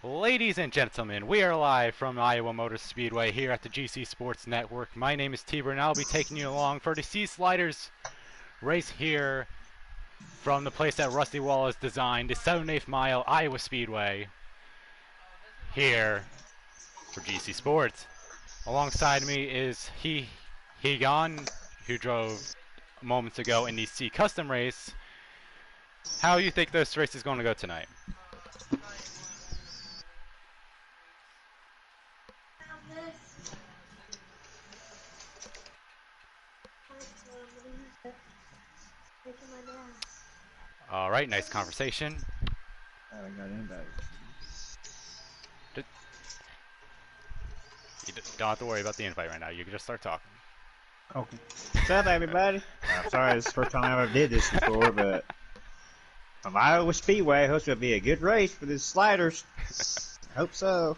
Ladies and gentlemen, we are live from Iowa Motor Speedway here at the GC Sports Network. My name is Tiber and I'll be taking you along for the C Sliders race here from the place that Rusty Wallace designed, the 7/8 mile Iowa Speedway here for GC Sports. Alongside me is Hegon, who drove moments ago in the C Custom race. How do you think this race is going to go tonight? All right, nice conversation. I haven't got anybody. You don't have to worry about the invite right now. You can just start talking. Okay. What's up, everybody? I'm sorry, this is the first time I ever did this before, but from Iowa Speedway, I hope it'll be a good race for the sliders. I hope so.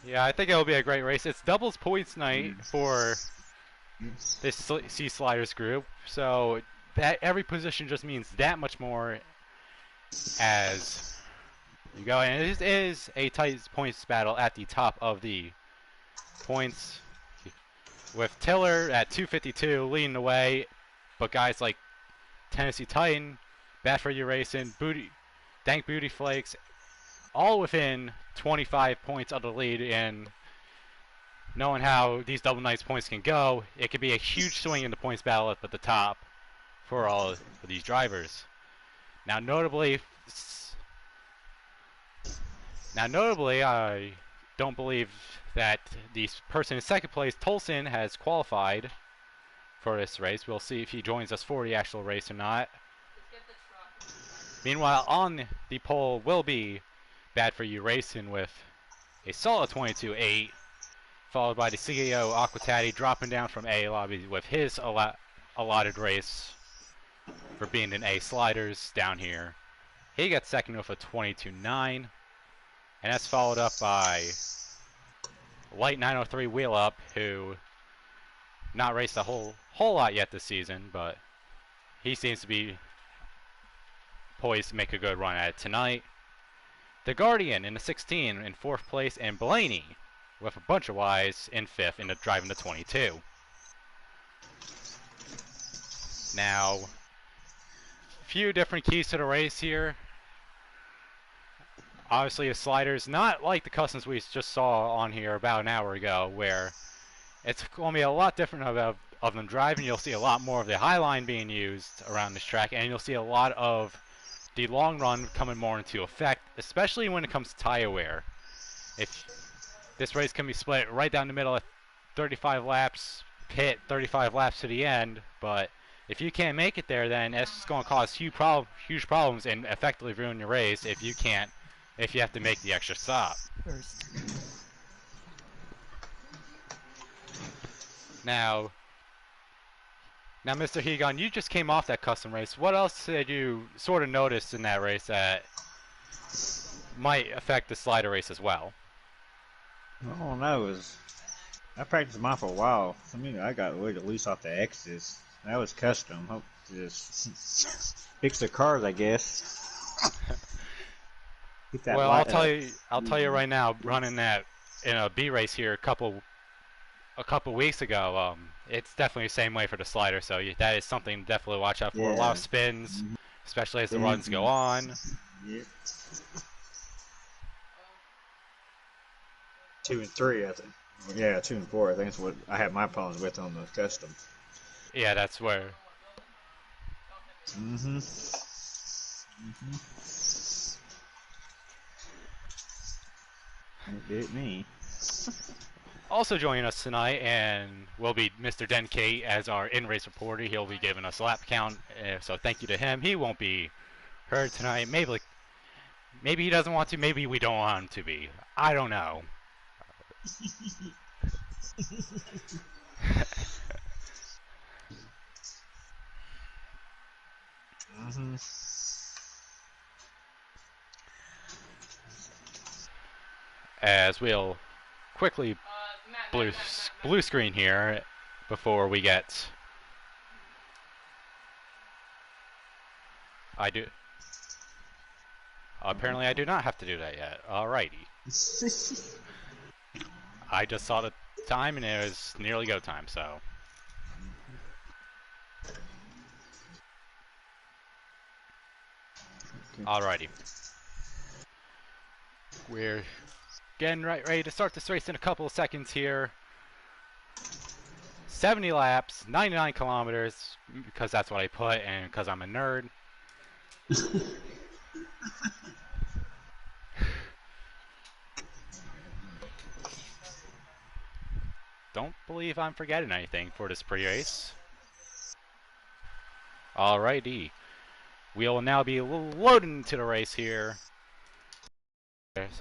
Yeah, I think it'll be a great race. It's doubles points night for this C Sliders group, so that every position just means that much more as you go. And it is a tight points battle at the top of the points, with Tiller at 252 leading the way, but guys like Tennessee Titan, Bad For You Racing, Dank Booty Flakes, all within 25 points of the lead. And knowing how these double nights points can go, it could be a huge swing in the points battle up at the top for all of these drivers. Now notably, I don't believe that the person in second place, Tolson, has qualified for this race. We'll see if he joins us for the actual race or not. Meanwhile, on the pole will be Bad For You Racing with a solid 22.8, followed by the CEO Aquatati dropping down from A lobby with his allotted race for being an A Sliders down here. He got second with a 22.9, and that's followed up by Light 903 Wheel Up, who not raced a whole lot yet this season, but he seems to be poised to make a good run at it tonight. The Guardian in the 16 in fourth place, and Blaney with a bunch of Ys in fifth in the driving the 22. Now, few different keys to the race here. Obviously, the sliders, not like the customs we just saw on here about an hour ago, where it's going to be a lot different of them driving. You'll see a lot more of the high line being used around this track, and you'll see a lot of the long run coming more into effect, especially when it comes to tire wear. If this race can be split right down the middle at 35 laps, pit 35 laps to the end, but if you can't make it there, then it's going to cause huge problems and effectively ruin your race if you have to make the extra stop. First. Now, Mr. Hegon, you just came off that custom race. What else did you sort of notice in that race that might affect the slider race as well? I don't know. I practiced mine for a while. I got way to loose off the X's. That was custom. Hope to just fix the cars, I guess. Well, I'll tell you right now, running that in a B race here a couple weeks ago, it's definitely the same way for the slider, so that is something to definitely watch out for. Yeah. A lot of spins, especially as the runs go on. Yeah. 2 and 3, I think. Yeah, 2 and 4. I think that's what I had my problems with on the custom. Yeah, that's where. It bit me. Also joining us tonight and will be Mr. Denkate as our in-race reporter. He'll be giving us lap count, so thank you to him. He won't be heard tonight. Maybe he doesn't want to. Maybe we don't want him to be. I don't know. As we'll quickly blue screen here before we get. Apparently I do not have to do that yet. Alrighty. I just saw the time and it was nearly go time, so. Alrighty. We're getting ready to start this race in a couple of seconds here. 70 laps, 99 kilometers, because that's what I put and because I'm a nerd. Don't believe I'm forgetting anything for this pre-race. Alrighty. We will now be loading into the race here.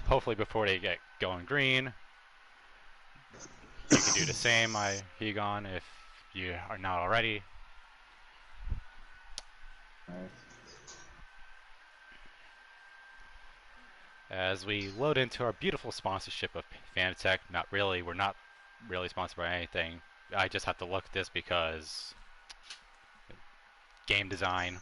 Hopefully before they get going green. You can do the same, Hegon, if you are not already. As we load into our beautiful sponsorship of Fanatec. Not really, we're not really sponsored by anything. I just have to look at this because game design.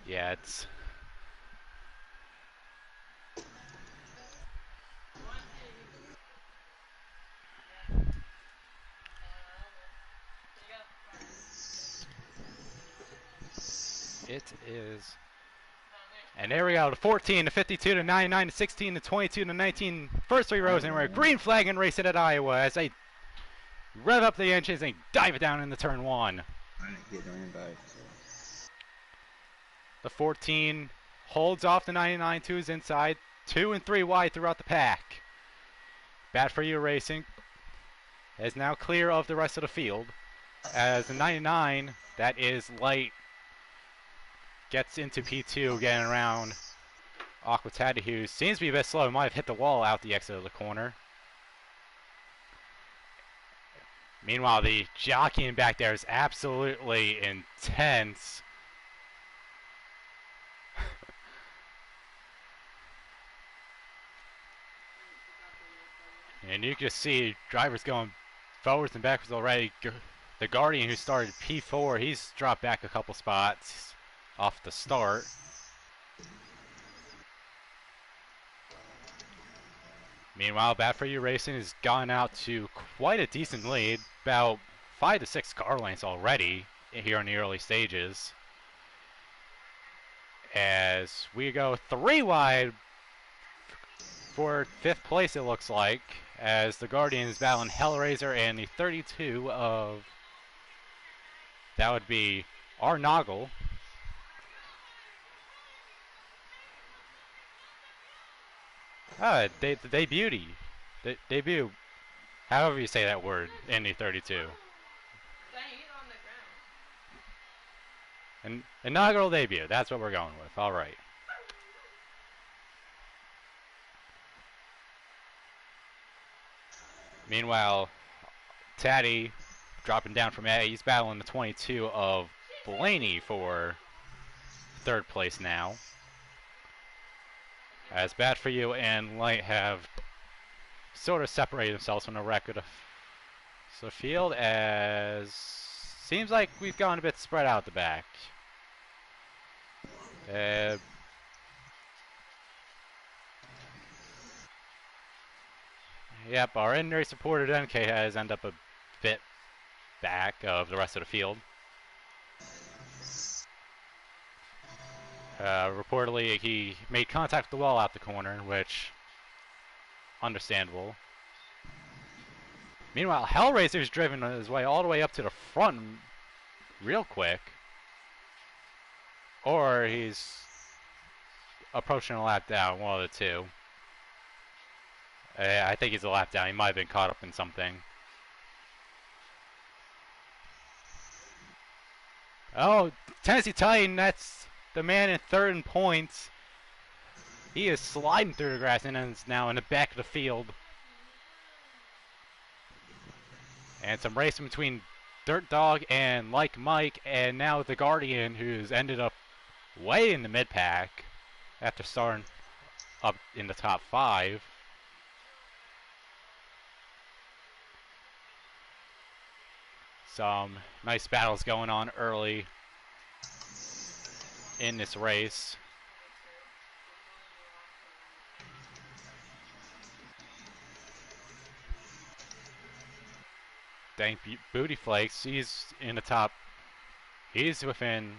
Yeah, it is. And there we go, to 14 to 52 to 99 to 16 to 22 to 19. First three rows, and we're green flag and racing at Iowa as they rev up the engines and dive it down into turn one. I didn't get no invite. The 14 holds off the 99 twos inside, 2 and 3 wide throughout the pack. Bad for you racing is now clear of the rest of the field as the 99, that is light, gets into P2 getting around Aquatati, who seems to be a bit slow, might have hit the wall out the exit of the corner. Meanwhile, the jockeying back there is absolutely intense. And you can see drivers going forwards and backwards already. The Guardian, who started P4, he's dropped back a couple spots off the start. Meanwhile, Bad For You Racing has gone out to quite a decent lead, about 5 to 6 car lengths already here in the early stages. As we go 3 wide for 5th place, it looks like, as the Guardian is battling Hellraiser and the 32 of, that would be Arnoggle. Debut, however you say that word, in the 32. An inaugural debut, that's what we're going with, alright. Meanwhile, Taddy dropping down from A, he's battling the 22 of Blaney for 3rd place now. As Bad For You and Light have sort of separated themselves from the record of the field, as seems like we've gone a bit spread out the back. Yep, our in-race supported NK has ended up a bit back of the rest of the field. Reportedly, he made contact with the wall out the corner, which, understandable. Meanwhile, Hellraiser's driven his way all the way up to the front real quick. Or he's approaching a lap down, one of the two. I think he's a lap down. He might have been caught up in something. Oh, Tennessee Titan, that's the man in 3rd in points. He is sliding through the grass and is now in the back of the field. And some racing between Dirt Dog and Like Mike, and now the Guardian, who's ended up way in the mid-pack after starting up in the top 5. Some nice battles going on early in this race. Dank Booty Flakes, he's in the top. He's within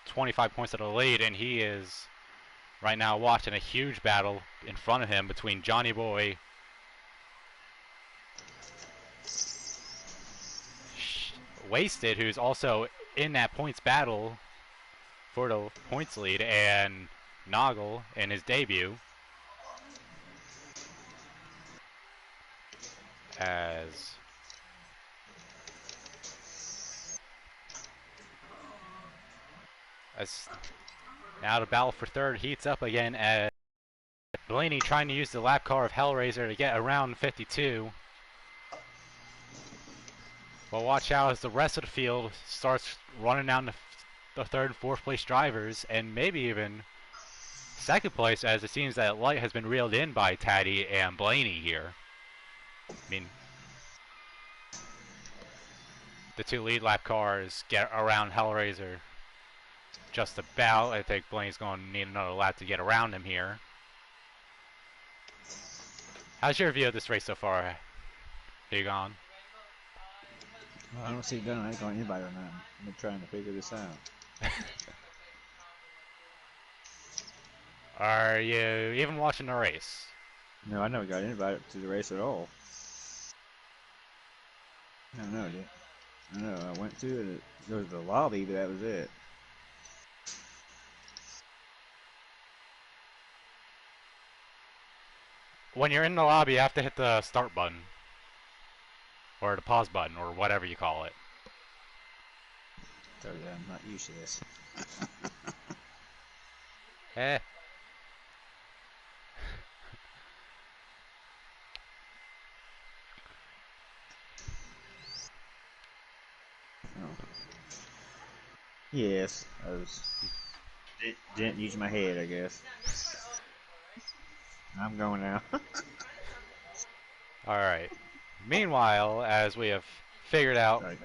25 points of the lead, and he is right now watching a huge battle in front of him between Johnny Boy, Wasted, who's also in that points battle for the points lead, and Noggle in his debut. As now the battle for third heats up again as Blaney trying to use the lap car of Hellraiser to get around 52. But watch out as the rest of the field starts running down the third and fourth place drivers, and maybe even second place, as it seems that light has been reeled in by Taddy and Blaney here. I mean, the two lead lap cars get around Hellraiser just about. I think Blaney's going to need another lap to get around him here. How's your view of this race so far, Egon? Well, I don't see Dunn. I ain't going anybody or nothing. I'm trying to figure this out. Are you even watching the race? No, I never got invited to the race at all. I don't know, dude. I know. I went to it. There was the lobby, but that was it. When you're in the lobby, you have to hit the start button. Or the pause button, or whatever you call it. So yeah, I'm not used to this. Eh. Oh. Yes, I was. Didn't use my head, I guess. I'm going now. Alright. Meanwhile, as we have figured out, Sorry,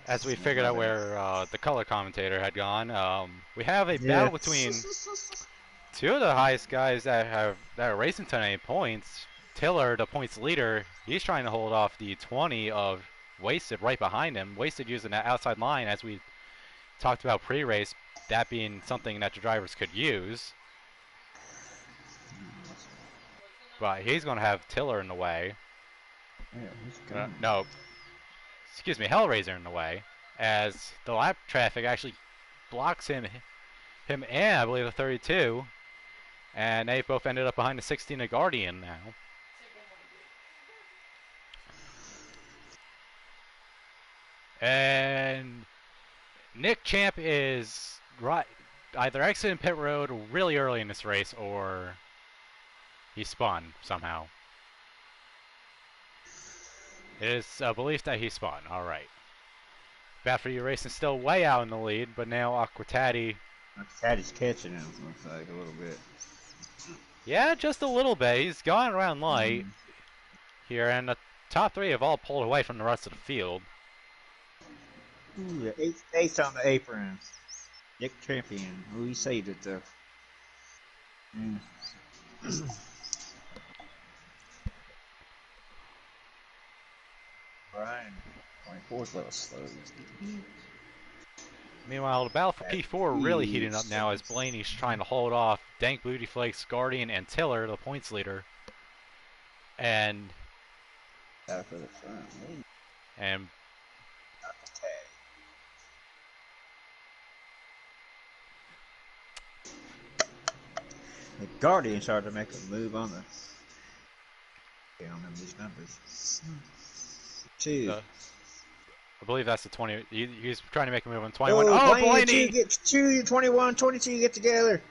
guys. where the color commentator had gone, we have a battle between two of the highest guys that are racing tonight in points. Tiller, the points leader, he's trying to hold off the 20 of Wasted right behind him. Wasted using that outside line, as we talked about pre-race, that being something that the drivers could use. But he's going to have Tiller in the way. Yeah, no, excuse me, Hellraiser in the way, as the lap traffic actually blocks him and I believe the 32, and they both ended up behind the 16 of Guardian now. And Nick Champ is either exiting pit road really early in this race, or he spun somehow. It is a belief that he spun. All right. Bad for You Racing still way out in the lead, but now Aquatati. Aquatati's catching him, looks like, a little bit. Yeah, just a little bit. He's gone around light here, and the top three have all pulled away from the rest of the field. Ooh, yeah, eighth on the apron. Nick Champion. Ooh, he saved it, though. Brian, 24's a little slow. Meanwhile, the battle for P4 really heating up now as Blaney's trying to hold off Dank Booty Flakes, Guardian, and Tiller, the points leader. And Out for the front. and the Guardian started to make a move on the. I don't remember these numbers. Two. I believe that's the 20. He's trying to make a move on 21. Oh, Blaney! Get 2, 21, 22 get together.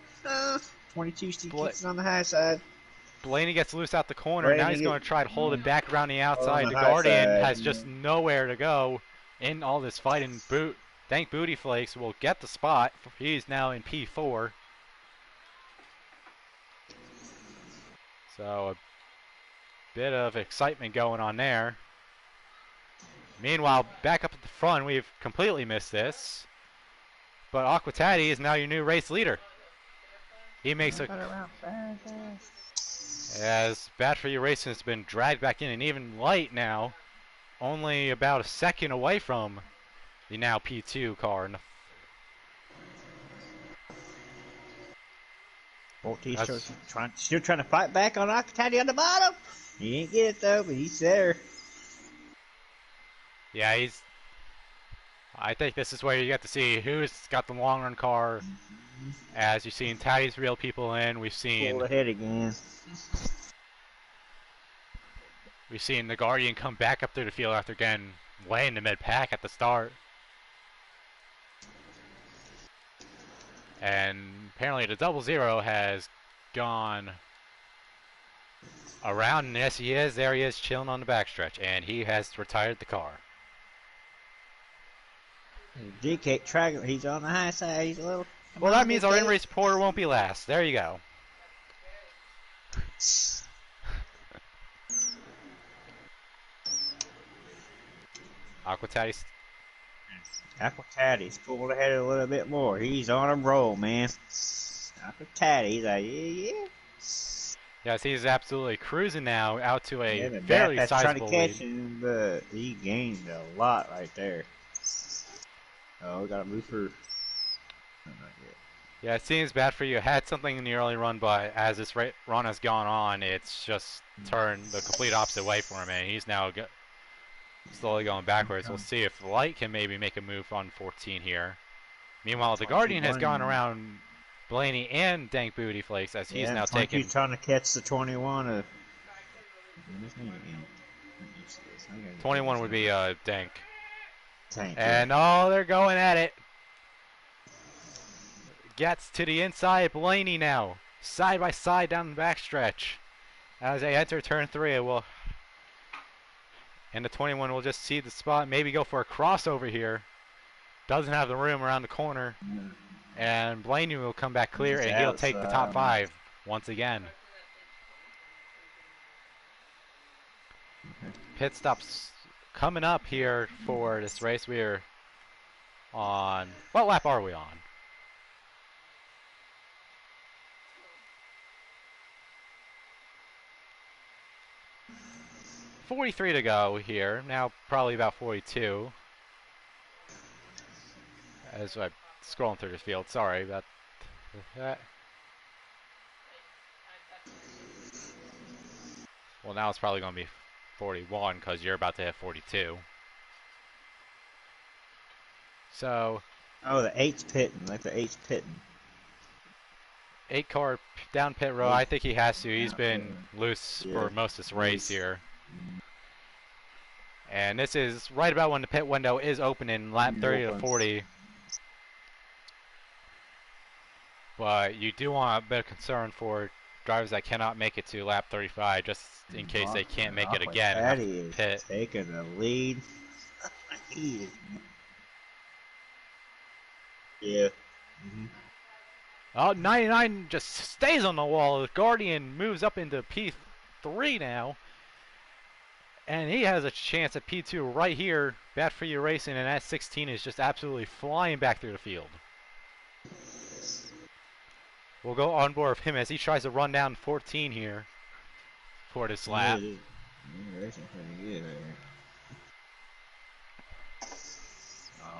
22 keeps it on the high side. Blaney gets loose out the corner. Now he's going to try to hold it back around the outside. The Guardian has just nowhere to go in all this fight, and Dank Booty Flakes will get the spot. He's now in P4. So a bit of excitement going on there. Meanwhile, back up at the front, we've completely missed this. But Aquatati is now your new race leader. He makes a... As Bad For You Racing has been dragged back in, and even Light now, only about a second away from the now P2 car. Still trying to fight back on Aquatati on the bottom. He didn't get it though, but he's there. Yeah, he's... I think this is where you get to see who's got the long run car. As you've seen Taddy's reel people in, we've seen... Pull ahead again. We've seen the Guardian come back up through the field after getting way in the mid-pack at the start. And apparently the 00 has gone around, and yes he is, there he is chilling on the backstretch, and he has retired the car. DK track, he's on the high side, he's a little... Well, that means our in-race reporter won't be last. There you go. Aquatati's pulled ahead a little bit more. He's on a roll, man. Aquatati's like, yeah. Yes, he's absolutely cruising now out to a fairly sizable trying to catch lead. him, but he gained a lot right there. Oh, we got to move for... Not yet. Yeah, it seems Bad For You had something in the early run, but as this run has gone on, it's just turned the complete opposite way for him, and he's now slowly going backwards. We'll see if Light can maybe make a move on 14 here. Meanwhile, the Guardian has gone around Blaney and Dank Booty Flakes as he's now taking... He's trying to catch the 21 21 would be Dank. Tank, and oh, they're going at it. Gets to the inside. Blaney now, side by side down the backstretch. As they enter turn 3, and the 21 will just see the spot, maybe go for a crossover here. Doesn't have the room around the corner. And Blaney will come back clear, and he'll take the top 5 once again. Pit stops coming up here for this race. We're on... What lap are we on? .43 to go here. Now probably about 42. As I'm scrolling through the field. Sorry about that. Well, now it's probably going to be 41 because you're about to hit 42. So... Oh, the 8's pitting. Like the 8's pitting. 8 car down pit row. I think he has to. He's been loose for most of this race here. And this is right about when the pit window is opening, lap 30 to 40. But you do want a bit of concern for drivers that cannot make it to lap 35, just in case they can't make it again. Daddy is taking the lead. Yeah. Oh, 99 just stays on the wall. The Guardian moves up into P3 now. And he has a chance at P2 right here. Bad For You Racing, and that 16 is just absolutely flying back through the field. We'll go on board with him as he tries to run down 14 here for this lap. Yeah, racing pretty good right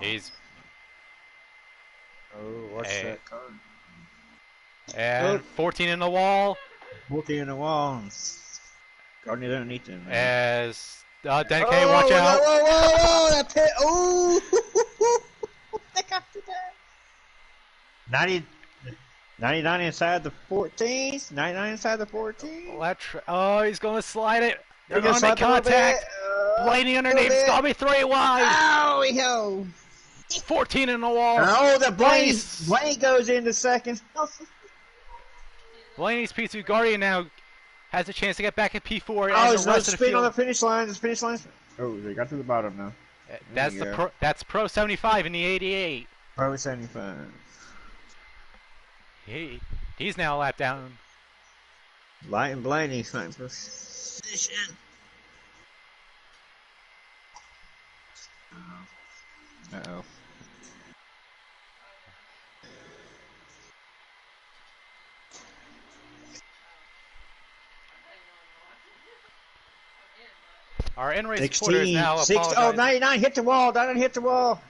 here. He's... Oh, what's that card? And 14 in the wall. 14 in the wall. Guardian underneath him. As Denke, watch out. Whoa, that pit. Oh! They got to that. 99 inside the 14s. 99 inside the 14. Oh, he's going to slide it. They're going to make contact. Blaney underneath. It's going to be 3 wide. Oh, yo. 14 in the wall. Oh, the Blaney goes into second. Blaney's P2 Guardian now has a chance to get back at P4. Oh, there's no spin on the finish line. There's finish line. Oh, they got to the bottom now. That's Pro 75 in the 88. Pro 75. He's now a lap down. Light and Blaney fighting for position. Uh-oh. Our in-race reporter is 16, now 6, oh, apologizing. 99 hit the wall. 99 hit the wall.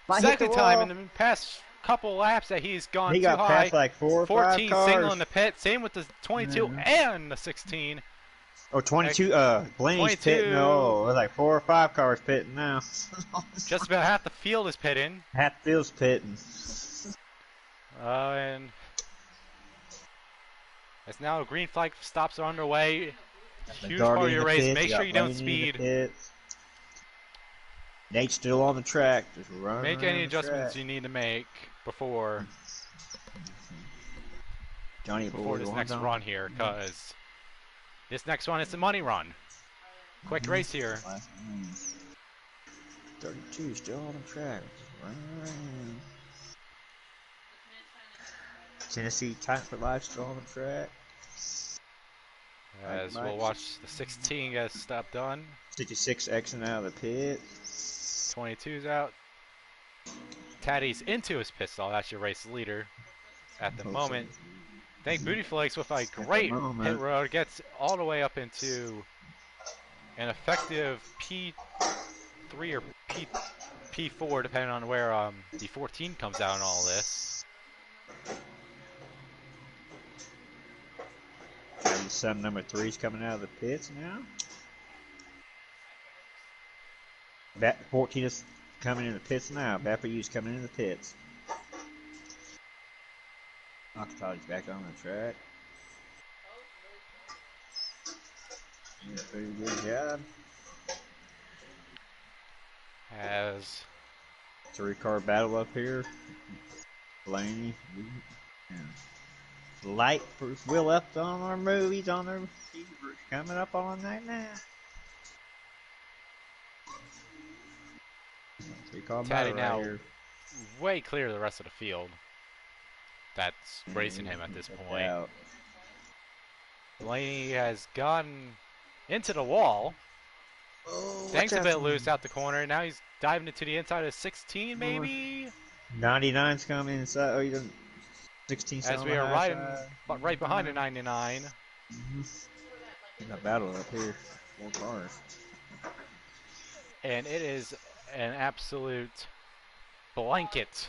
Might hit the Second time in wall. the past couple laps that he's gone He too got high. past like 4 or 5 14 single cars. in the pit. Same with the 22 and the 16. Oh, 22. Blaney's 22. pitting. Oh, there's like 4 or 5 cars pitting now. Just about half the field is pitting. Half the field's pitting. And as now green flag stops are underway. Huge part of your race. Make sure you don't speed. Nate's still on the track. Just running Make any adjustments you need to make before this next run here, because this next one is the money run. Quick race here. 32 still on the track. Running. Tennessee Time for Life still on the track. As we'll watch the 16 get stop done. 56 Xing out of the pit. 22's out. Taddy's into his pit stall. That's your race leader at the moment. I think Booty Flakes with a great pit road gets all the way up into an effective P3 or P4, depending on where the 14 comes out in all this. Some number 3's coming out of the pits now. Bat 14 is coming in the pits now. Bat4U's coming in the pits. Octopody's back on the track. Yeah, pretty good job. As 3-car battle up here. Blaney. Yeah. Light for Will up on our move. He's on there. He's coming up on that now. 3-car Taddy battle now right here. way clear of the rest of the field that's racing him at this point. Out. Blaney has gotten into the wall. Oh, Thanks a bit loose out the corner. Now he's diving into the inside of 16, maybe. 99's coming inside. Oh, you done 16. As we are right behind the 99. In a battle up here, 4 cars. And it is an absolute blanket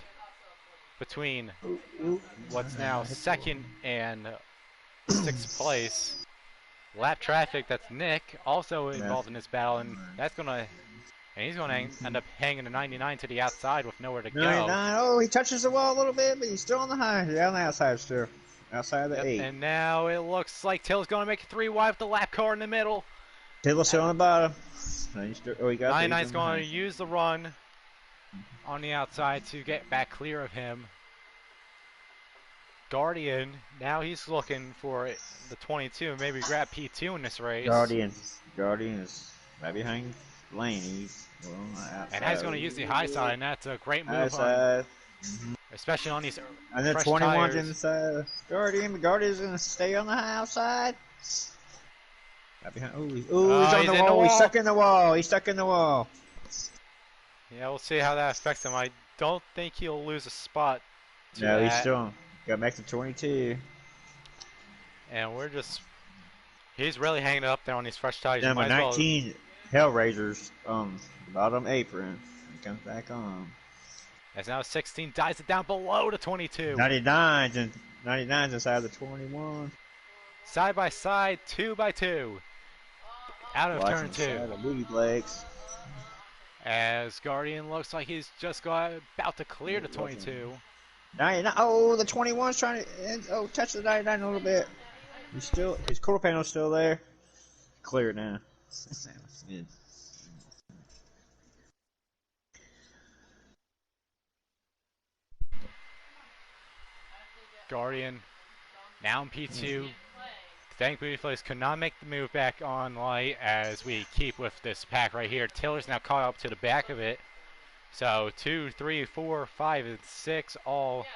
between what's now second and 6th place. Lap traffic, that's Nick, also involved in this battle, and he's gonna end up hanging the 99 to the outside with nowhere to go. 99, oh, he touches the wall a little bit, but he's still on the high. Yeah, on the outside still. Outside of the 8. And now it looks like Till's gonna make it 3 wide with the lap car in the middle. Till's still on the bottom. Oh, he got 99's going to use the run on the outside to get back clear of him. Guardian, now he's looking for the 22, maybe grab P2 in this race. Guardian is right behind Blaney. And now he's going to use the high side, and that's a great move, especially on these and then fresh 21's tires. inside. Guardian's going to stay on the high outside. Right behind. Oh, he's on the wall. He's stuck in the wall. He's stuck in the wall. Yeah, we'll see how that affects him. I don't think he'll lose a spot. No, he's still got back to 22. And he's really hanging up there on these fresh tires. Number 19, Hellraisers on the bottom apron. He comes back on. As now 16 dives it down below the 22. 99's inside the 21. Side by side, 2 by 2. Out of turn 2. Booty legs. As Guardian looks like he's just about to clear the 22. 99. Oh, the 21's trying to touch the 99 a little bit. His quarter panel's still there. Clear now. Good. Guardian now in P2. Thank Booty Flakes could not make the move back on light as we keep with this pack right here. Tiller's now caught up to the back of it. So 2, 3, 4, 5, and 6 all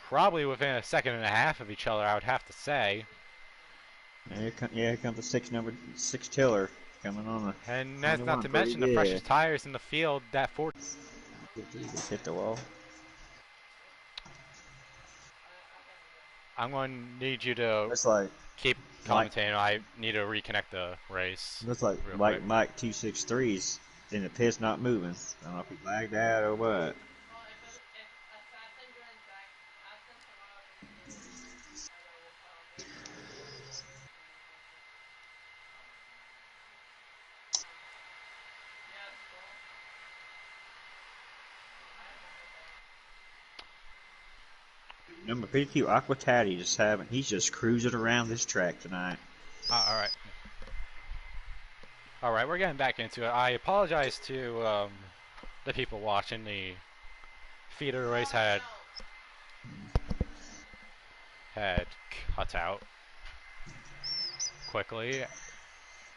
probably within a second and a half of each other, I would have to say. Here comes the number 6 Tiller. coming on the And that's not 21 to pretty mention the good. freshest tires in the field. That Ford. Just hit the wall. I'm going to need you to Looks like keep commentating. I need to reconnect the race. Looks like real quick. Mike 263's in the pit's not moving. I don't know if he lagged out or what. Number 52, Aquatati, he's just cruising around this track tonight. All right. All right, we're getting back into it. I apologize to the people watching. The feeder race had cut out quickly,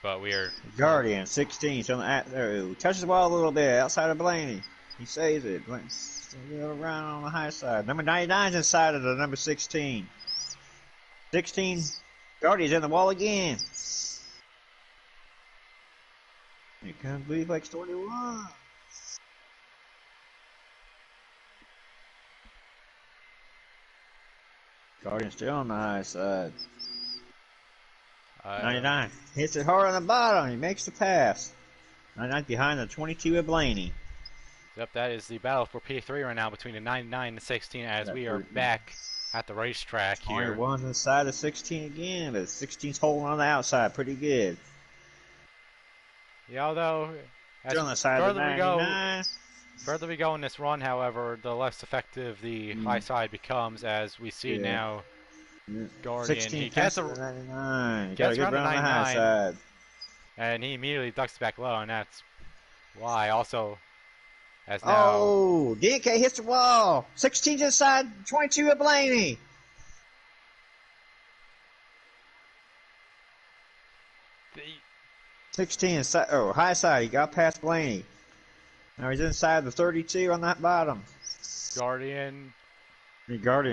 but we are. Guardian 16, touches the ball a little bit outside of Blaney. He saves it. Around on the high side. Number 99 is inside of the number 16. 16, Guardian's in the wall again. Here comes Blue Flex 21. Guardian still on the high side. 99 hits it hard on the bottom. He makes the pass. 99 behind the 22 of Blaney. Yep, that is the battle for P3 right now between the 99 and the 16 as we are back at the racetrack here. 21's inside of 16 again, but 16's holding on the outside pretty good. Yeah, although as on the side of the 99. Further we go in this run, however, the less effective the high side becomes, as we see now. Guardian, he gets around the 99, and he immediately ducks back low, and that's why also as now. Oh, DK hits the wall. 16's inside, 22 of Blaney. The 16 inside, high side, he got past Blaney. Now he's inside the 32 on that bottom. Guardian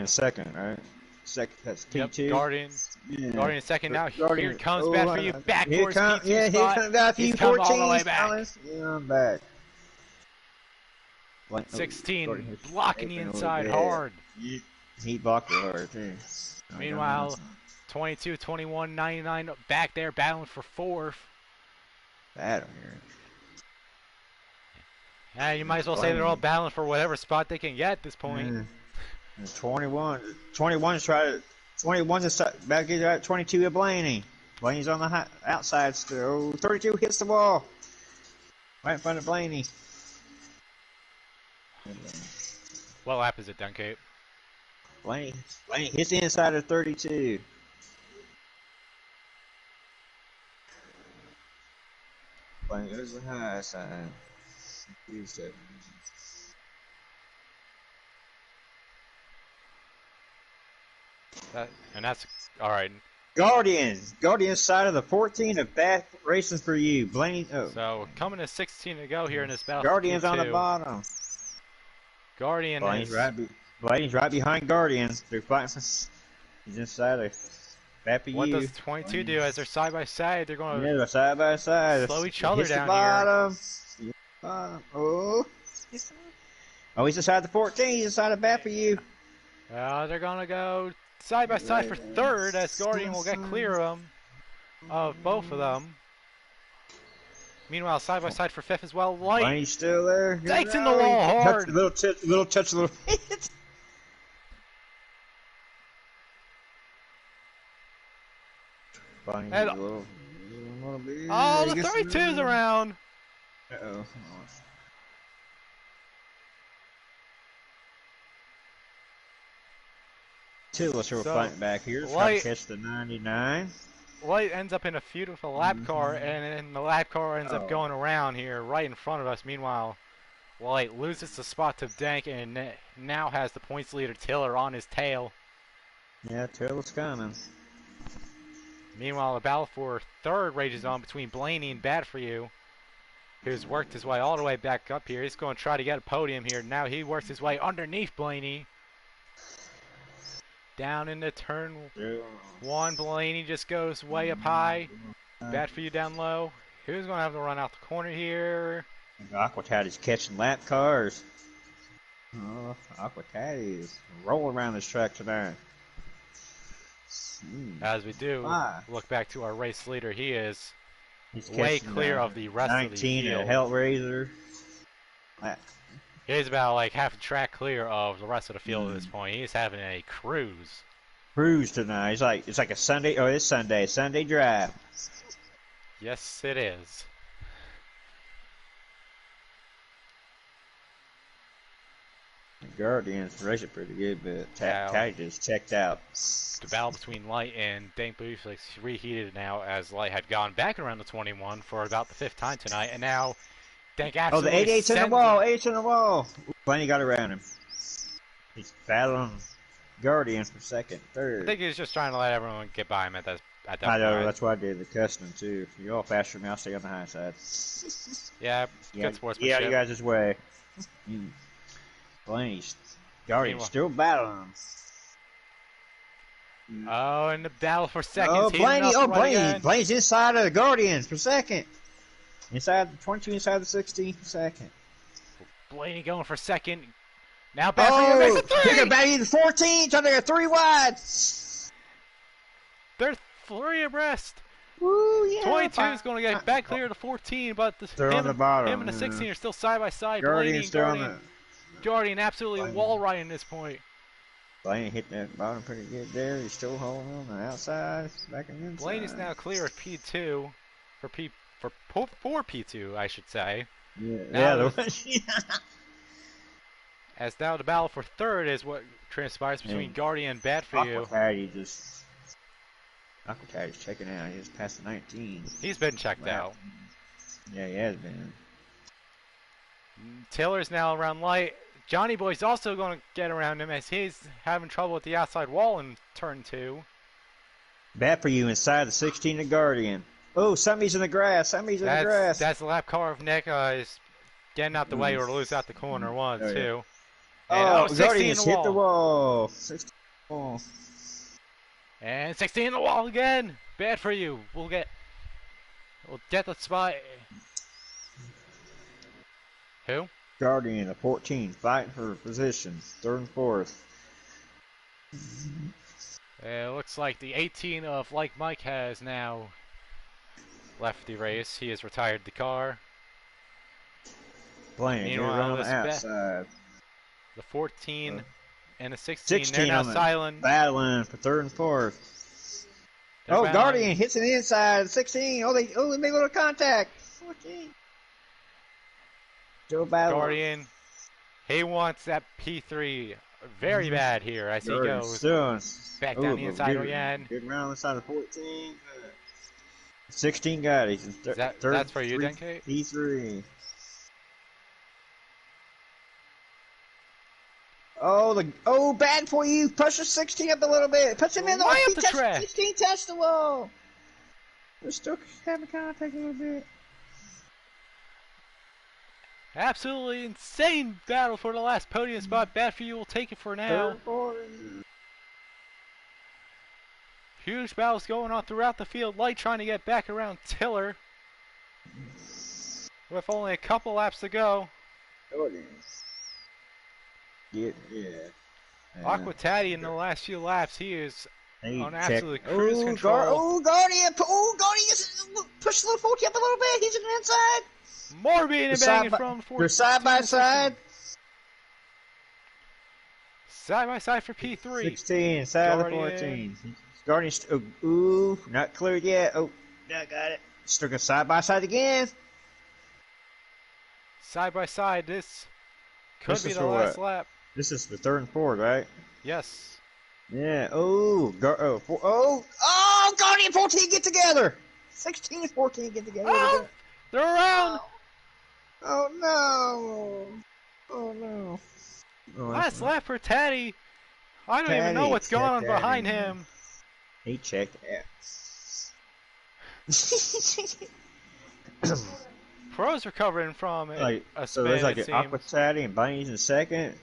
second, right? Second, that's T2. Yep, Guardian second now. Guardian, here comes back for you, back towards P2 spot. Here comes back for you, 14. All the way back. Yeah, I'm back. 16 blocking the inside hard. He blocked it hard too. Meanwhile, 22, 21, 99 back there battling for fourth. Battle here. Yeah, you might as well say they're all battling for whatever spot they can get at this point. 21's back at 22 of Blaney. Blaney's on the outside still. 32 hits the wall. Right in front of Blaney. What lap is it, Dunkate? Blaney hits the inside of 32. Blaney goes to the high side. That's all right. Guardian side of the 14 of Bath Racing for you. Blaney. So coming to 16 to go here in this battle. Guardian's on the bottom. Guardian Blaney's right behind Guardian. They're fighting for. He's inside of Bath for you. What does 22 do as they're side by side? They're going to they're side by side. Slow each other down here. Oh, he's inside the 14. He's inside of Bath for you. They're going to go side by side for third as Guardian will get clear of both of them. Meanwhile, side by side for fifth as well. Blaney's still there. Takes in the wall hard. Little touch, little hit. And, the 32's around. Uh-oh. Two of us are fighting back here. Trying to catch the 99. Light ends up in a feud with a lap car, and then the lap car ends up going around here right in front of us. Meanwhile, Light loses the spot to Dank and now has the points leader Tiller on his tail. Yeah, Tiller's coming. Meanwhile, the battle for third rages on between Blaney and Bad For You, who's worked his way all the way back up here. He's going to try to get a podium here. Now he works his way underneath Blaney. Down into turn one, Blaney just goes way up high. Bad For You down low. Who's going to have to run out the corner here? Aquatat is catching lap cars. Oh, Aquatat is rolling around this track tonight. As we do look back to our race leader, he's way clear of the rest of the 19 field. at Hellraiser. He's about like half a track clear of the rest of the field at this point. He's having a cruise. Cruise tonight. It's like a Sunday. Oh, it's Sunday. Sunday drive. Yes, it is. Guardians racing pretty good, but Tag just checked out. The battle between Light and Dank Booth is reheated now, as Light had gone back around the 21 for about the 5th time tonight, and now Dank absolutely. Oh, the 88's in the wall. 88's in the wall. Blaney got around him. He's battling Guardian for second, third. I think he's just trying to let everyone get by him at that point. I know, that's why I did the custom too. If you're all faster than me, I'll stay on the high side. Yeah, good sportsmanship. Yeah, you guys' way. Blaney's Guardian's still battling him. Oh, and the battle for seconds. Oh, Blaney's inside of the Guardians for second. Inside the 22, inside the 16 for second. Blaney going for second. Now back for you, makes it 3! They're back to 14, trying to get 3 wide. They're 3 abreast. Woo, yeah. 22 is going to get back clear to 14, but on the bottom. Him and the 16 are still side by side. Guardian absolutely wall riding this point. Blaney hit that bottom pretty good there. He's still holding on the outside, back in the inside. Blaney's now clear of P2 for P2, I should say. Yeah. As now the battle for third is what transpires between Guardian and Bad For You. Aquatat is checking out. He just passed the 19. He's been checked out. Yeah, he has been. Taylor's now around Light. Johnny Boy's also going to get around him as he's having trouble with the outside wall in turn 2. Bad For You inside the 16 of Guardian. Oh, somebody's in the grass. That's the lap car of Nick. Is getting out the way or lose out the corner. 1, 2. Yeah. And, Guardian's hit the wall. 16 the wall. And 16 in the wall again. Bad For You. We'll get the spot. Who? Guardian of 14 fighting for position. 3rd and 4th. It looks like the 18 of Like Mike has now left the race. He has retired the car. Blaney on the outside. The 14 and the 16 they're now silent. Battling for 3rd and 4th. Guardian hits an inside. 16. They made a little contact. 14. Still battling. Guardian, he wants that P3 very bad here as he goes back down the inside again. Good round inside of 14. 16 got it. That's for you, Denke? P3. Bad For You. Push the 16 up a little bit. Push him in the way up the track. 16 touched the wall. We're still having contact a little bit. Absolutely insane battle for the last podium spot. Bad For You will take it for now. Huge battles going on throughout the field. Light trying to get back around Tiller with only a couple laps to go. Aquatati in the last few laps, he is on absolute cruise control. Guardian! Push the little 40 up a little bit. He's in the inside. More being and banging from 14. They're side by side. Side by side for P3. 16, side of 14. Guardian's not cleared yet. Oh, I got it. Still going side by side again. Side by side. This could be the last lap. This is the 3rd and 4th, right? Yes. Yeah. Guardian 14 get together. 16 and 14 get together. Oh, they're around. Oh no. Oh no. Last lap for Taddy. I don't even know what's going on behind him. He checked out. Pro's recovering from a spin, so there's like an Aquatati and Bunny's in 2nd.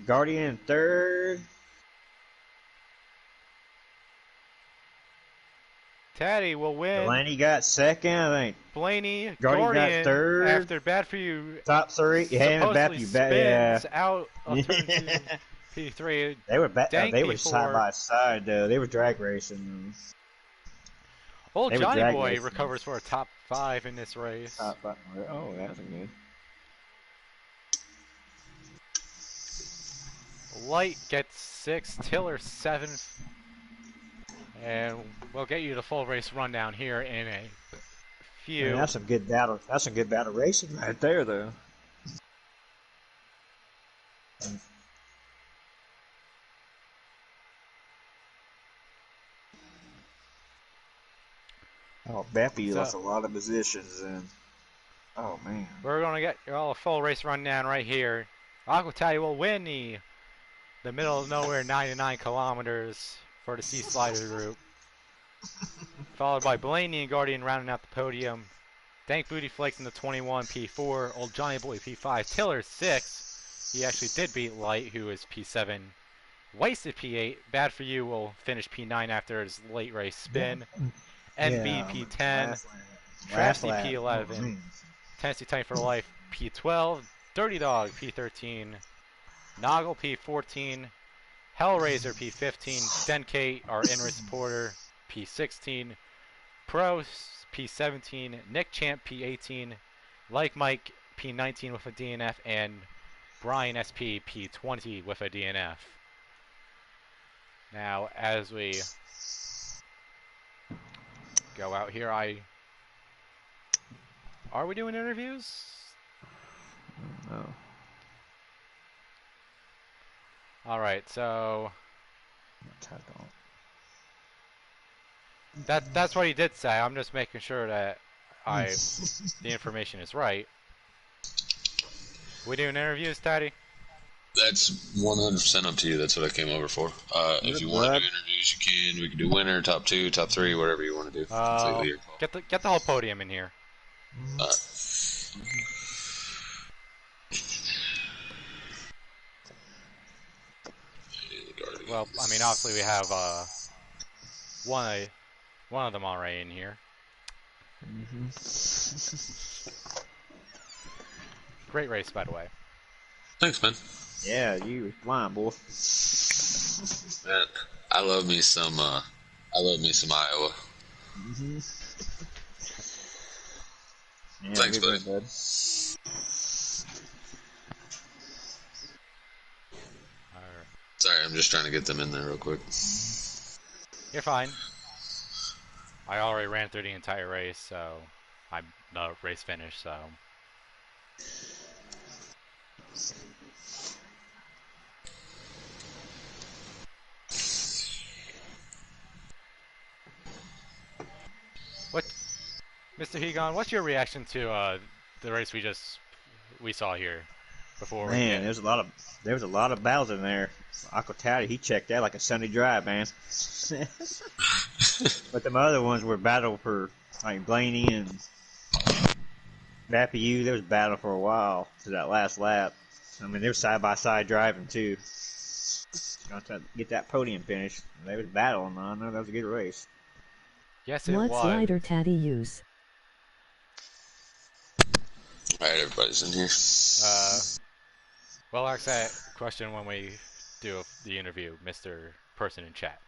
Guardian in 3rd. Taddy will win. Delaney got second, I think. Blaney, Guardian got Guardian, third. after Bad For You Top three. Yeah, supposedly yeah. spins out of turn 2 P3. They were Dank they were side P4. by side though. They were drag racing. Old They were Johnny drag Boy racing. recovers for a top 5 in this race. Oh, that's good. Light gets 6, Tiller 7th. And we'll get you the full race rundown here in a few. Man, that's some good battle. That's some good battle racing right there, though. Oh, Beppy lost a lot of positions, and oh man. We're gonna get all a full race rundown right here. Aquatati will win the middle of nowhere 99 kilometers for the Sea Slider group. Followed by Blaney and Guardian rounding out the podium. Dank Booty Flakes in the 21 P4. Old Johnny Boy P5. Tiller 6. He actually did beat Light, who is P7. Wasted P8. Bad For You will finish P9 after his late race spin. NB P10. Crafty P11. Tennessee Titan for Life P12. Dirty Dog P13. Noggle P14. Hellraiser P15. Denkate, our in-race supporter, P16. Pro P17. Nick Champ P18. Like Mike P19 with a DNF. And Brian SP P20 with a DNF. Now, as we go out here, are we doing interviews? No. Alright, so that's what he did say. I'm just making sure that the information is right. We doing interviews, Taddy? That's 100% up to you. That's what I came over for. If you want to do interviews, you can. We can do winner, top 2, top 3, whatever you want to do. Completely your call. Get the whole podium in here. Well, I mean, obviously we have one of them already in here. Great race, by the way. Thanks, man. Yeah, you were flying, boy. Man, I love me some Iowa. Yeah, thanks, buddy. Bud. Sorry, I'm just trying to get them in there real quick. You're fine. I already ran through the entire race, so I'm the race finished, so. What, Mr. Hegon, what's your reaction to the race we saw here before? Man, there was a lot of battles in there. Aquatati, he checked that like a Sunday drive, man. But the other ones were battle for like Blaney and Vappy U. There was battle for a while to that last lap. I mean, they were side by side driving too. Trying to get that podium finish. They was battling. I know that was a good race. Yes, it was. What slider Taddy use? Alright, everybody's in here. Well, ask that question when we do the interview, Mr. Person in chat.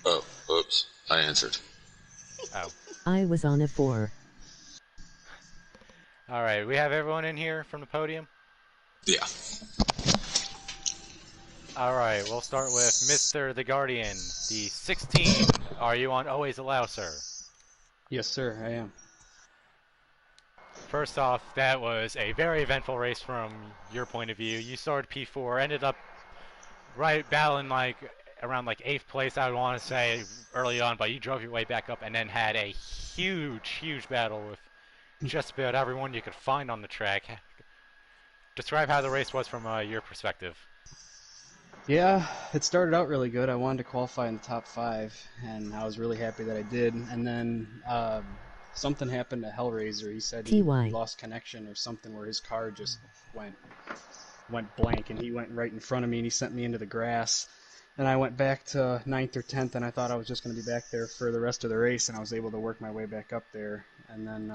Oh, oops. I answered. Oh. I was on a 4. Alright, we have everyone in here from the podium? Yeah. Alright, we'll start with Mr. The Guardian, the 16. Are you on Always Allow, sir? Yes, sir, I am. First off, that was a very eventful race from your point of view. You started P4, ended up right battling like around like 8th place, I would want to say, early on, but you drove your way back up and then had a huge battle with just about everyone you could find on the track. Describe how the race was from your perspective. Yeah, it started out really good. I wanted to qualify in the top 5, and I was really happy that I did. And then something happened to Hellraiser. He said he lost connection or something where his car just went blank, and he went right in front of me, and he sent me into the grass. And I went back to 9th or 10th, and I thought I was just going to be back there for the rest of the race, and I was able to work my way back up there. And then,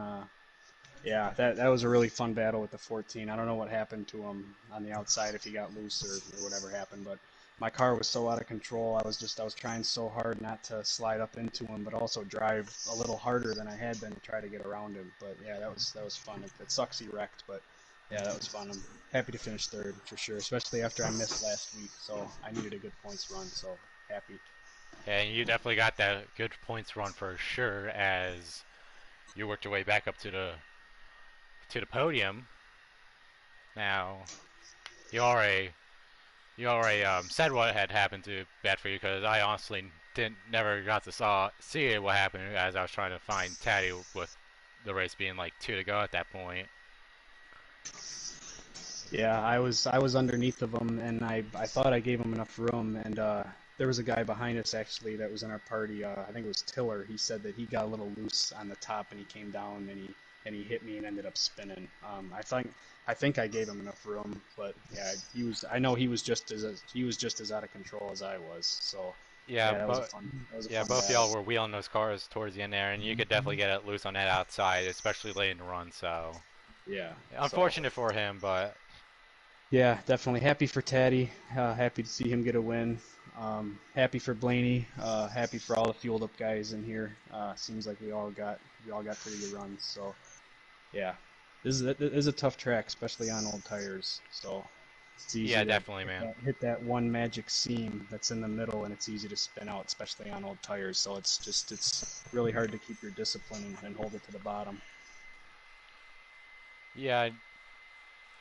yeah, that was a really fun battle with the 14. I don't know what happened to him on the outside, if he got loose or whatever happened, but my car was so out of control. I was trying so hard not to slide up into him, but also drive a little harder than I had been to try to get around him. But yeah, that was fun. It sucks he wrecked, but yeah, that was fun. I'm happy to finish third for sure, especially after I missed last week. So I needed a good points run, so happy. And you definitely got that good points run for sure as you worked your way back up to the podium. Now, you already said what had happened to bad for you, because I honestly never got to see what happened as I was trying to find Taddy with the race being like 2 to go at that point. Yeah, I was underneath of him, and I thought I gave him enough room, and there was a guy behind us actually that was in our party. I think it was Tiller. He said that he got a little loose on the top, and he came down and he hit me and ended up spinning. I think I gave him enough room, but yeah, I know he was just as out of control as I was. So yeah, that was a fun both y'all were wheeling those cars towards the end there, and you could definitely get it loose on that outside, especially late in the run. So yeah, unfortunate for him, but yeah, definitely happy for Taddy. Happy to see him get a win. Happy for Blaney. Happy for all the fueled up guys in here. Seems like we all got pretty good runs. So yeah, this is a tough track, especially on old tires. So it's easy to definitely, man. Hit that one magic seam that's in the middle, and it's easy to spin out, especially on old tires. So it's really hard to keep your discipline and hold it to the bottom. Yeah,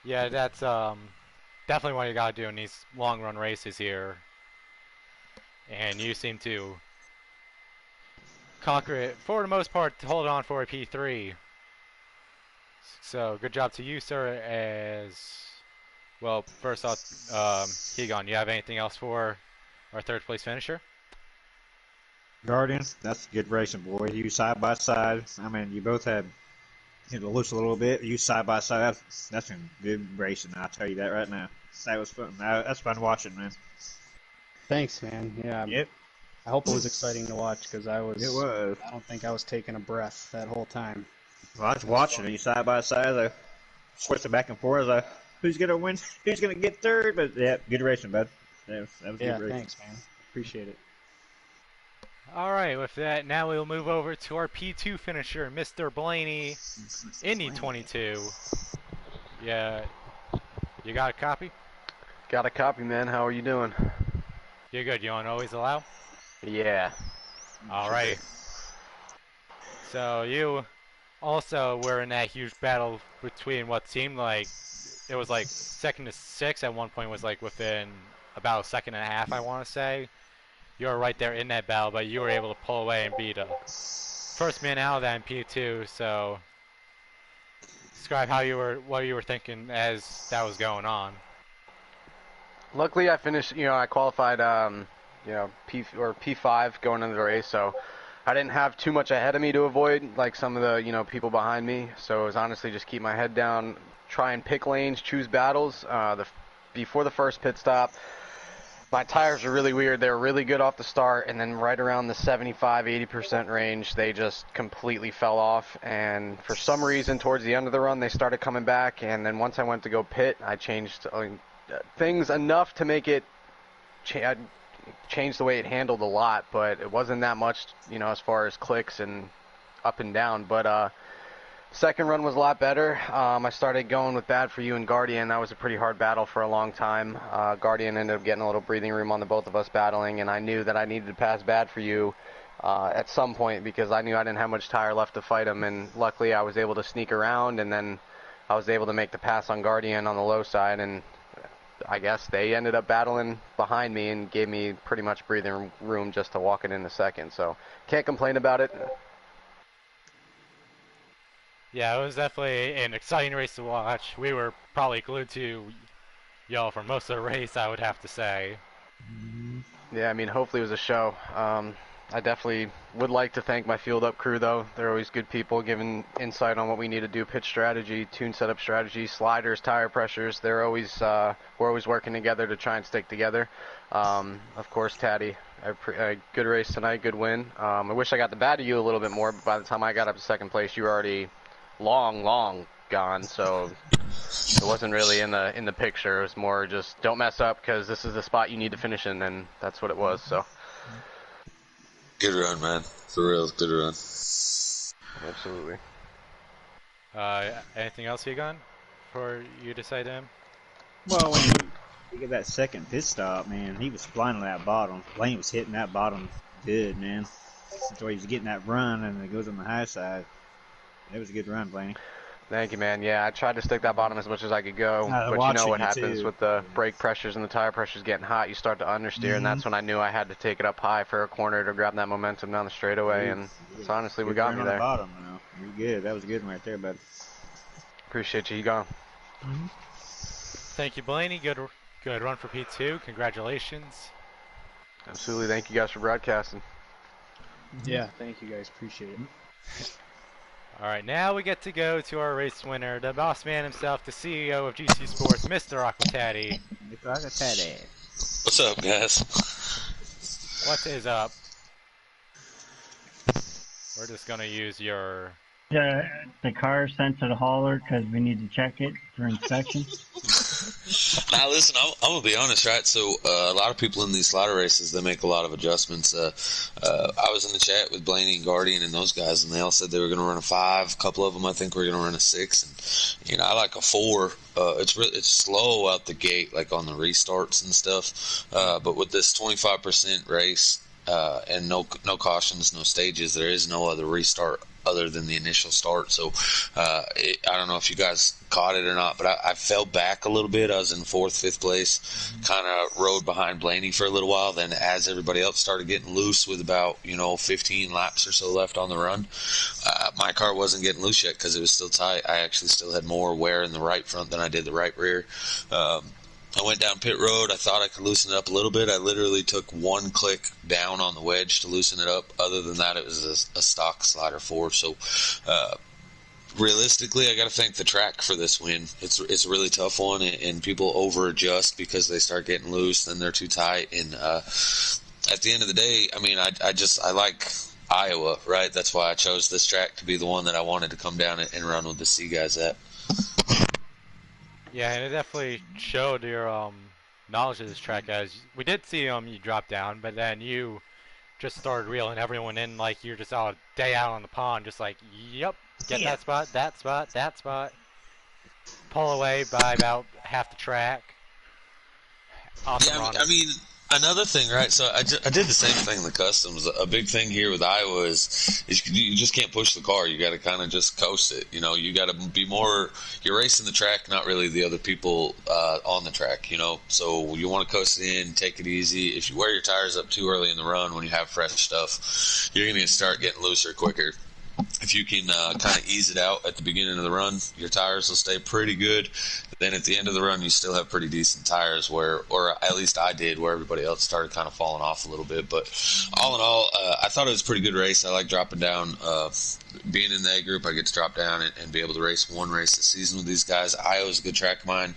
that's definitely what you gotta do in these long run races here. And you seem to conquer it for the most part, to hold on for a P3. So good job to you, sir. As well, first off, Hegon, you have anything else for our third place finisher? Guardian, that's good racing, boy. You side by side. I mean, you both had loose a little bit. You side by side. That's some good racing. I'll tell you that right now. That was fun. That's fun watching, man. Thanks, man. Yeah. Yep. I hope it was exciting to watch, because I was. It was. I don't think I was taking a breath that whole time. Well, I was watching you side by side. Switching back and forth. Who's gonna win? Who's gonna get third? But yeah, good racing, bud. That was good racing. Thanks, man. Appreciate it. All right, with that, now we'll move over to our P2 finisher, Mr. Blaney, Indy 22. Yeah, you got a copy? Got a copy, man. How are you doing? You're good. You want to always allow? Yeah. All right. So you also were in that huge battle between what seemed like it was like 2nd to 6 at one point, was like within about a second and a half, I want to say. You were right there in that battle, but you were able to pull away and be the first man out of that in P2. So describe what you were thinking as that was going on. Luckily, I finished. I qualified. P5 going into the race, so I didn't have too much ahead of me to avoid, like some of the people behind me. So it was honestly just keep my head down, try and pick lanes, choose battles. Before the first pit stop, my tires were really weird. They were really good off the start, and then right around the 75-80% range, they just completely fell off. And for some reason, towards the end of the run, they started coming back. And then once I went to go pit, I changed things enough to make it change the way it handled a lot, but it wasn't that much, as far as clicks and up and down. But second run was a lot better. I started going with Bad For You and Guardian. That was a pretty hard battle for a long time. Guardian ended up getting a little breathing room on the both of us battling, and I knew that I needed to pass Bad For You at some point, because I knew I didn't have much tire left to fight him, and luckily I was able to sneak around, and then I was able to make the pass on Guardian on the low side, and I guess they ended up battling behind me and gave me pretty much breathing room just to walk it in the second. So can't complain about it. Yeah, it was definitely an exciting race to watch. We were probably glued to y'all for most of the race, I would have to say. Yeah, I mean, hopefully it was a show. I definitely would like to thank my field up crew, though. They're always good people, giving insight on what we need to do, pitch strategy, tune setup strategy, sliders, tire pressures. They're always we're always working together to try and stick together. Of course, Taddy, a good race tonight, good win. I wish I got the bat of you a little bit more, but by the time I got up to second place, you were already long gone. So it wasn't really in the picture. It was more just don't mess up because this is the spot you need to finish in, and that's what it was. So. Good run, man. For real, good run. Absolutely. Anything else, Egon, before you decide him? Well, when you get that second pit stop, man, he was flying on that bottom. Lane was hitting that bottom good, man. That's why he was getting that run, and it goes on the high side. It was a good run, Blaney. Thank you, man. Yeah, I tried to stick that bottom as much as I could go, but you know what happens with the brake pressures and the tire pressures getting hot. You start to understeer, and that's when I knew I had to take it up high for a corner to grab that momentum down the straightaway, and so honestly, we got me there. Bottom, you know. You're good. That was a good one right there, bud. Appreciate you. You gone. Thank you, Blaney. Good run for P2. Congratulations. Absolutely. Thank you guys for broadcasting. Yeah, thank you guys. Appreciate it. All right, now we get to go to our race winner, the boss man himself, the CEO of GC Sports, Mr. Aquatati. Mr. Aquatati. What's up, guys? What is up? We're just going to use your... The car sent to the hauler because we need to check it for inspection. Now, listen, I'm going to be honest, right? So, a lot of people in these slider races, they make a lot of adjustments. I was in the chat with Blaney and Guardian and those guys, and they all said they were going to run a 5. A couple of them, I think, were going to run a 6. And, I like a 4. It's slow out the gate, like on the restarts and stuff. But with this 25% race, and no cautions, no stages, there is no other restart other than the initial start. So I don't know if you guys caught it or not, but I fell back a little bit. I was in 4th, 5th place, kind of rode behind Blaney for a little while. Then as everybody else started getting loose with about 15 laps or so left on the run, my car wasn't getting loose yet because it was still tight. I actually still had more wear in the right front than I did the right rear. I went down pit road. I thought I could loosen it up a little bit. I literally took one click down on the wedge to loosen it up. Other than that, it was a stock slider 4. So, realistically, I got to thank the track for this win. It's a really tough one, and people over adjust because they start getting loose, then they're too tight. And at the end of the day, I mean, I like Iowa, right? That's why I chose this track to be the one that I wanted to come down and run with the C guys at. Yeah, and it definitely showed your knowledge of this track, as we did see you drop down, but then you just started reeling everyone in like you're just out a day out on the pond, just like, yep, get that spot, that spot, that spot. Pull away by about half the track. Awesome. Yeah, I mean, another thing, right? So I did the same thing in the customs. A big thing here with Iowa is you just can't push the car. You got to kind of just coast it. You got to be more. You're racing the track, not really the other people on the track. So you want to coast it in, take it easy. If you wear your tires up too early in the run when you have fresh stuff, you're going to start getting looser quicker. If you can kind of ease it out at the beginning of the run, your tires will stay pretty good. Then at the end of the run, you still have pretty decent tires, or at least I did, where everybody else started kind of falling off a little bit. But all in all, I thought it was a pretty good race. I like dropping down. Being in the A group, I get to drop down and be able to race one race this season with these guys. Iowa's a good track of mine,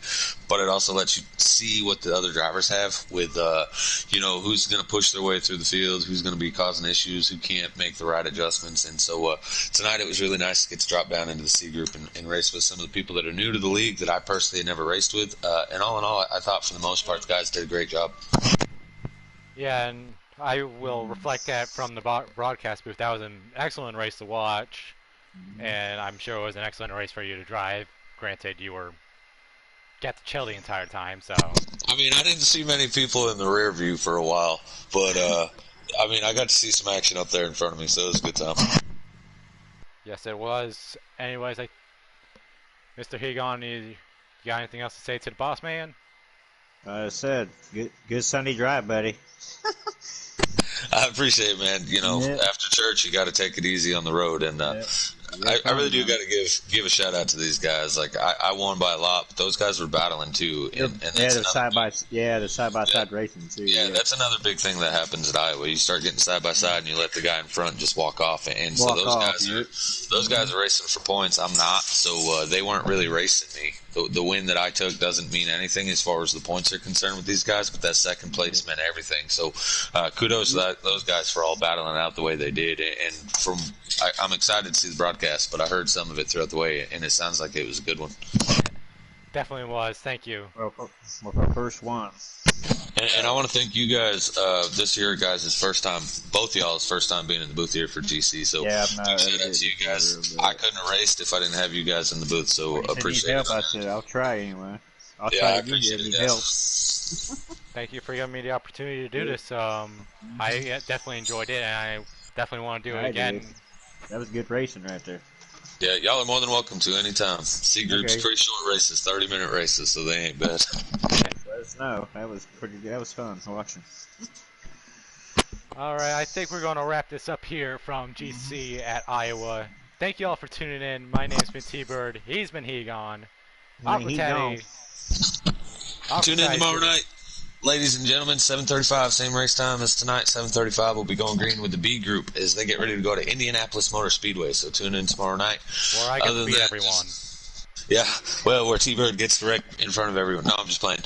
but it also lets you see what the other drivers have with, who's going to push their way through the field, who's going to be causing issues, who can't make the right adjustments. And so tonight it was really nice to get to drop down into the C group and race with some of the people that are new to the league that I personally had never raced with. And all in all, I thought for the most part the guys did a great job. Yeah, and I will reflect that from the broadcast booth. That was an excellent race to watch, and I'm sure it was an excellent race for you to drive. Granted, you got to chill the entire time, so. I mean, I didn't see many people in the rear view for a while, but I got to see some action up there in front of me, so it was a good time. Yes, it was. Anyways, Mr. Higon, you got anything else to say to the boss man? I said, good Sunday drive, buddy. I appreciate it, man. After church, you got to take it easy on the road. And I really do got to give a shout out to these guys. Like I won by a lot, but those guys were battling too. And they're side by side racing too. Yeah, that's another big thing that happens at Iowa. You start getting side by side, and you let the guy in front just walk off. And so those guys are racing for points. I'm not, so they weren't really racing me. The win that I took doesn't mean anything as far as the points are concerned with these guys, but that second place meant everything. So kudos to those guys for all battling out the way they did. And I'm excited to see the broadcast, but I heard some of it throughout the way, and it sounds like it was a good one. Definitely was. Thank you. With our first one. And I want to thank you guys. This year, guys, is first time, both of y'all's first time being in the booth here for GC. So yeah, shout out to you guys. I couldn't have raced if I didn't have you guys in the booth. So appreciate it. I said I'll try anyway. I'll try to give you any help. Thank you for giving me the opportunity to do this. I definitely enjoyed it, and I definitely want to do it again. That was good racing right there. Yeah, y'all are more than welcome to anytime. C Group's pretty short races, 30-minute races, so they ain't bad. Let us know. That was fun watching. All right, I think we're going to wrap this up here from GC at Iowa. Thank you all for tuning in. My name's been T-Bird. He's been Hegon. Tune in tomorrow night. Ladies and gentlemen, 7:35, same race time as tonight. 7:35, we'll be going green with the B group as they get ready to go to Indianapolis Motor Speedway. So tune in tomorrow night. Where I get to beat everyone. Yeah, well, where T-Bird gets the wreck in front of everyone. No, I'm just playing.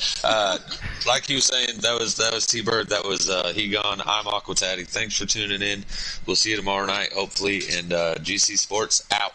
Like you were saying, that was T-Bird. That was Hegon. I'm Aquataddy. Thanks for tuning in. We'll see you tomorrow night, hopefully. And GC Sports out.